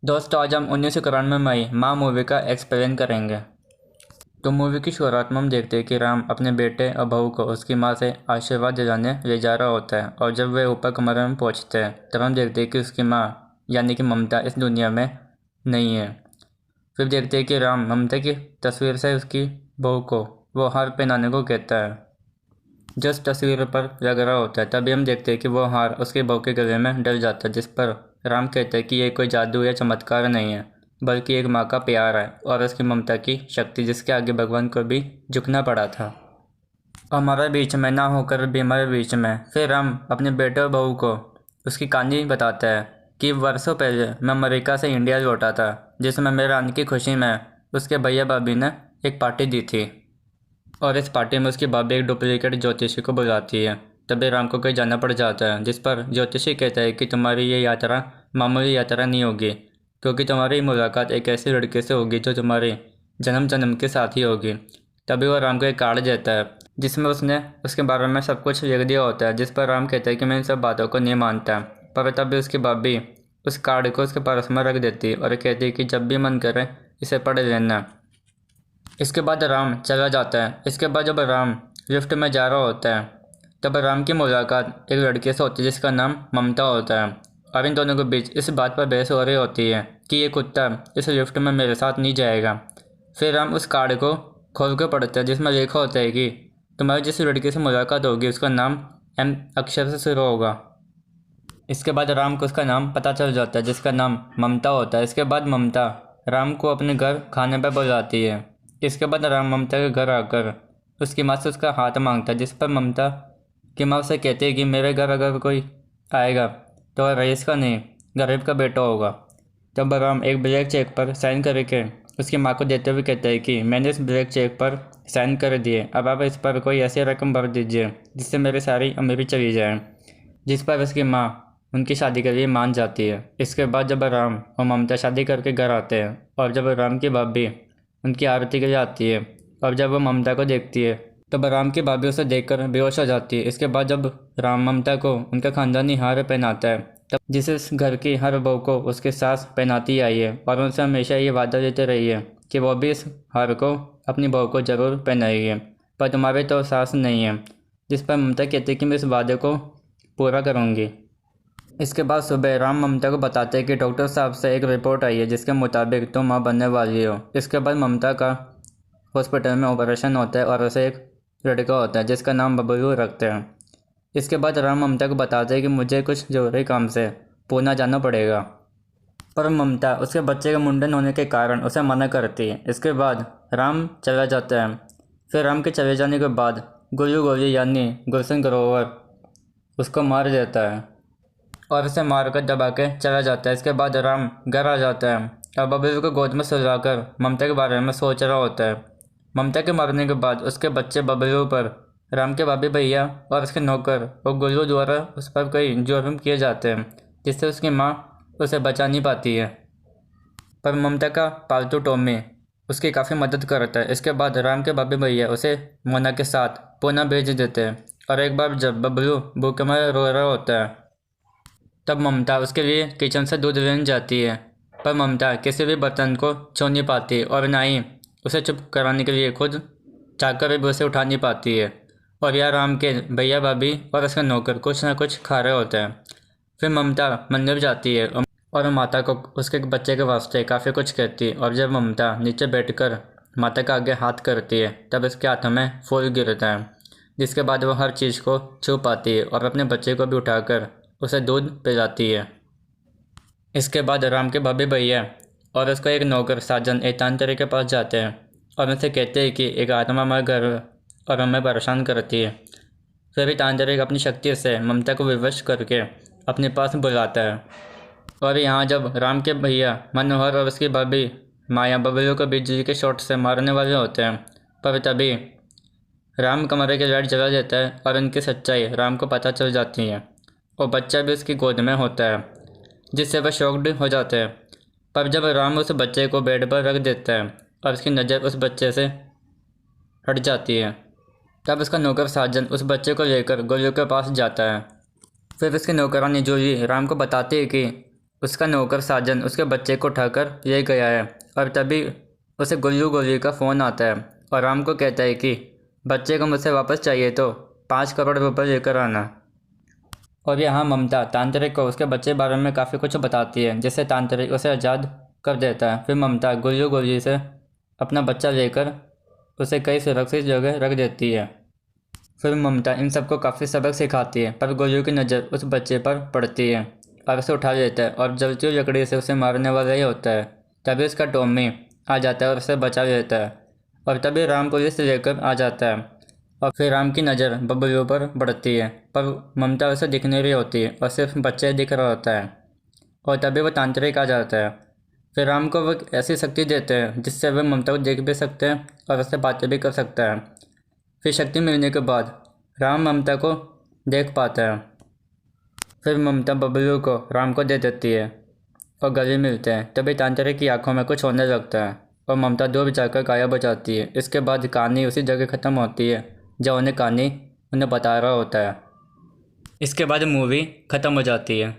दोस्तों आज हम 1991 मई माँ मूवी का एक्सप्लेन करेंगे। तो मूवी की शुरुआत में हम देखते हैं कि राम अपने बेटे और बहू को उसकी माँ से आशीर्वाद दिलाने ले जा रहा होता है और जब वे ऊपर कमरे में पहुँचते हैं तब हम देखते हैं कि उसकी माँ यानी कि ममता इस दुनिया में नहीं है। फिर देखते हैं कि राम ममता की तस्वीर से उसकी बहू को वो हार पहनाने को कहता है जो उस तस्वीर पर लग रहा होता है। तभी हम देखते हैं कि वो हार उसके बहू के गले में डल जाता है, जिस पर राम कहते हैं कि ये कोई जादू या चमत्कार नहीं है बल्कि एक माँ का प्यार है और उसकी ममता की शक्ति, जिसके आगे भगवान को भी झुकना पड़ा था। हमारे बीच में ना होकर भी हमारे बीच में फिर राम अपने बेटे और बहू को उसकी कहानी बताता है कि वर्षों पहले मैं अमेरिका से इंडिया लौटा था, जिसमें मेरे आने की खुशी में उसके भैया भाभी ने एक पार्टी दी थी और इस पार्टी में उसकी भाभी एक डुप्लीकेट ज्योतिषी को बुलाती है। तभी राम को कहीं जाना पड़ जाता है, जिस पर ज्योतिषी कहता है कि तुम्हारी ये यात्रा मामूली यात्रा नहीं होगी, क्योंकि तुम्हारी मुलाकात एक ऐसी लड़के से होगी जो तुम्हारे जन्म जन्म के साथी होगी। तभी वो राम को एक कार्ड देता है जिसमें उसने उसके बारे में सब कुछ लिख दिया होता है, जिस पर राम कहता है कि मैं इन सब बातों को नहीं मानता। पर तभी उसकी भाभी उस कार्ड को उसके पर्स में रख देती और कहती है कि जब भी मन करे इसे पढ़ लेना। इसके बाद राम चला जाता है। इसके बाद जब राम लिफ्ट में जा रहा होता है तब राम की मुलाकात एक लड़के से होती है जिसका नाम ममता होता है और इन दोनों के बीच इस बात पर बहस हो रही होती है कि ये कुत्ता इस लिफ्ट में मेरे साथ नहीं जाएगा। फिर राम उस कार्ड को खोल कर पढ़ता है जिसमें लिखा होता है कि तुम्हारी जिस लड़के से मुलाकात होगी उसका नाम एम अक्षर से शुरू होगा। इसके बाद राम को उसका नाम पता चल जाता है जिसका नाम ममता होता है। इसके बाद ममता राम को अपने घर खाने पर बुलाती है। इसके बाद राम ममता के घर आकर उसकी माँ से उसका हाथ मांगता है, जिस पर ममता की माँ उसे कहती है कि मेरे घर अगर कोई आएगा तो वह रईस का नहीं गरीब का बेटा होगा। तब राम एक ब्लैंक चेक पर साइन करके उसकी माँ को देते हुए कहता है कि मैंने इस ब्लैंक चेक पर साइन कर दिए, अब आप इस पर कोई ऐसी रकम भर दीजिए जिससे मेरी सारी अमीरी चली जाए। जिस पर उसकी माँ उनकी शादी के लिए मान जाती है। इसके बाद जब राम और ममता शादी करके घर आते हैं और जब राम की भाभी उनकी आरती के लिए आती है और जब वो ममता को देखती है तब राम की भाभी उसे देखकर बेहोश हो जाती है। इसके बाद जब राम ममता को उनका खानदानी हार पहनाता है तब जिस इस घर की हर बहू को उसके सास पहनाती आई है और उनसे हमेशा ये वादा देते रही है कि वो भी इस हार को अपनी बहू को ज़रूर पहनाएगी, पर तुम्हारे तो सास नहीं है। जिस पर ममता कहती है कि मैं इस वादे को पूरा करूँगी। इसके बाद सुबह राम ममता को बताते हैं कि डॉक्टर साहब से एक रिपोर्ट आई है जिसके मुताबिक तुम माँ बनने वाली हो। इसके बाद ममता का हॉस्पिटल में ऑपरेशन होता है और उसे एक लड़का होता है जिसका नाम बबलू रखते हैं। इसके बाद राम ममता को बताते हैं कि मुझे कुछ ज़रूरी काम से पूना जाना पड़ेगा, पर ममता उसके बच्चे का मुंडन होने के कारण उसे मना करती है। इसके बाद राम चला जाता है। फिर राम के चले जाने के बाद गुल्लू गोली यानी गुलशन ग्रोवर उसको मार देता है और उसे मारकर दबा के चला जाता है। इसके बाद राम घर आ जाता है और बबलू को गोद में सुलाकर ममता के बारे में सोच रहा होता है। ममता के मरने के बाद उसके बच्चे बबलू पर राम के भाभी भैया और उसके नौकर और गुल्लू द्वारा उस पर कई जुर्म किए जाते हैं, जिससे उसकी माँ उसे बचा नहीं पाती है। पर ममता का पालतू टॉमी उसकी काफ़ी मदद करता है। इसके बाद राम के भाभी भैया उसे मोना के साथ पूना भेज देते हैं और एक बार जब बबलू भूखे में रो रहा होता है तब ममता उसके लिए किचन से दूध लेने जाती है, पर ममता किसी भी बर्तन को छू नहीं पाती और ना ही उसे चुप कराने के लिए खुद चाहकर भी उसे उठा नहीं पाती है। और यह राम के भैया भाभी और उसका नौकर कुछ ना कुछ खा रहे होते हैं। फिर ममता मंदिर जाती है और माता को उसके बच्चे के वास्ते काफ़ी कुछ कहती है और जब ममता नीचे बैठकर माता का आगे हाथ करती है तब उसके हाथों में फूल गिरता है, जिसके बाद वो हर चीज़ को छू पाती है और अपने बच्चे को भी उठाकर उसे दूध पिलाती है। इसके बाद राम के भाभी भैया और उसका एक नौकर साजन एक तांत्रिक के पास जाते हैं और उनसे कहते हैं कि एक आत्मा हमारे घर और हमें परेशान करती है। फिर भी तांत्रिक अपनी शक्ति से ममता को विवश करके अपने पास बुलाता है और यहाँ जब राम के भैया मनोहर और उसकी भाभी माया बबलू को बिजली के शॉट से मारने वाले होते हैं, पर तभी राम कमरे की लाइट जला देता है और उनकी सच्चाई राम को पता चल जाती है और बच्चा भी उसकी गोद में होता है, जिससे वह शॉक्ड हो जाते हैं। पर जब राम उस बच्चे को बेड पर रख देता है और उसकी नज़र उस बच्चे से हट जाती है तब उसका नौकर साजन उस बच्चे को लेकर गोलू के पास जाता है। फिर उसकी नौकरानी जूली राम को बताती है कि उसका नौकर साजन उसके बच्चे को उठाकर ले गया है और तभी उसे गुल्लू गोली का फ़ोन आता है और राम को कहता है कि बच्चे को मुझसे वापस चाहिए तो 5 करोड़ रुपये लेकर आना। और यहाँ ममता तांत्रिक को उसके बच्चे के बारे में काफ़ी कुछ बताती है जिससे तांत्रिक उसे आज़ाद कर देता है। फिर ममता गुल्लू गोली से अपना बच्चा लेकर उसे कई सुरक्षित जगह रख देती है। फिर ममता इन सबको काफ़ी सबक सिखाती है पर गोलू की नज़र उस बच्चे पर पड़ती है और उसे उठा लेता है और जलती हुई लकड़ी से उसे मारने वाला ही होता है। तभी उसका टॉमी आ जाता है और उसे बचा लेता है और तभी राम पुलिस लेकर आ जाता है और फिर राम की नज़र बबलू पर पड़ती है पर ममता उसे दिख नहीं रही होती है और सिर्फ बच्चे दिख रहा होता है। और तभी वो तांत्रिक आ जाता है। फिर राम को वो ऐसी शक्ति देते हैं जिससे वह ममता को देख भी सकते हैं और उससे बातें भी कर सकता है। फिर शक्ति मिलने के बाद राम ममता को देख पाता है। फिर ममता बबलू को राम को दे देती है और गले मिलते हैं। तभी तांत्रिक की आंखों में कुछ होने लगता है और ममता दूर जाकर गायब हो जाती है। इसके बाद कहानी उसी जगह ख़त्म होती है जब उन्हें कहानी उन्हें बता रहा होता है। इसके बाद मूवी ख़त्म हो जाती है।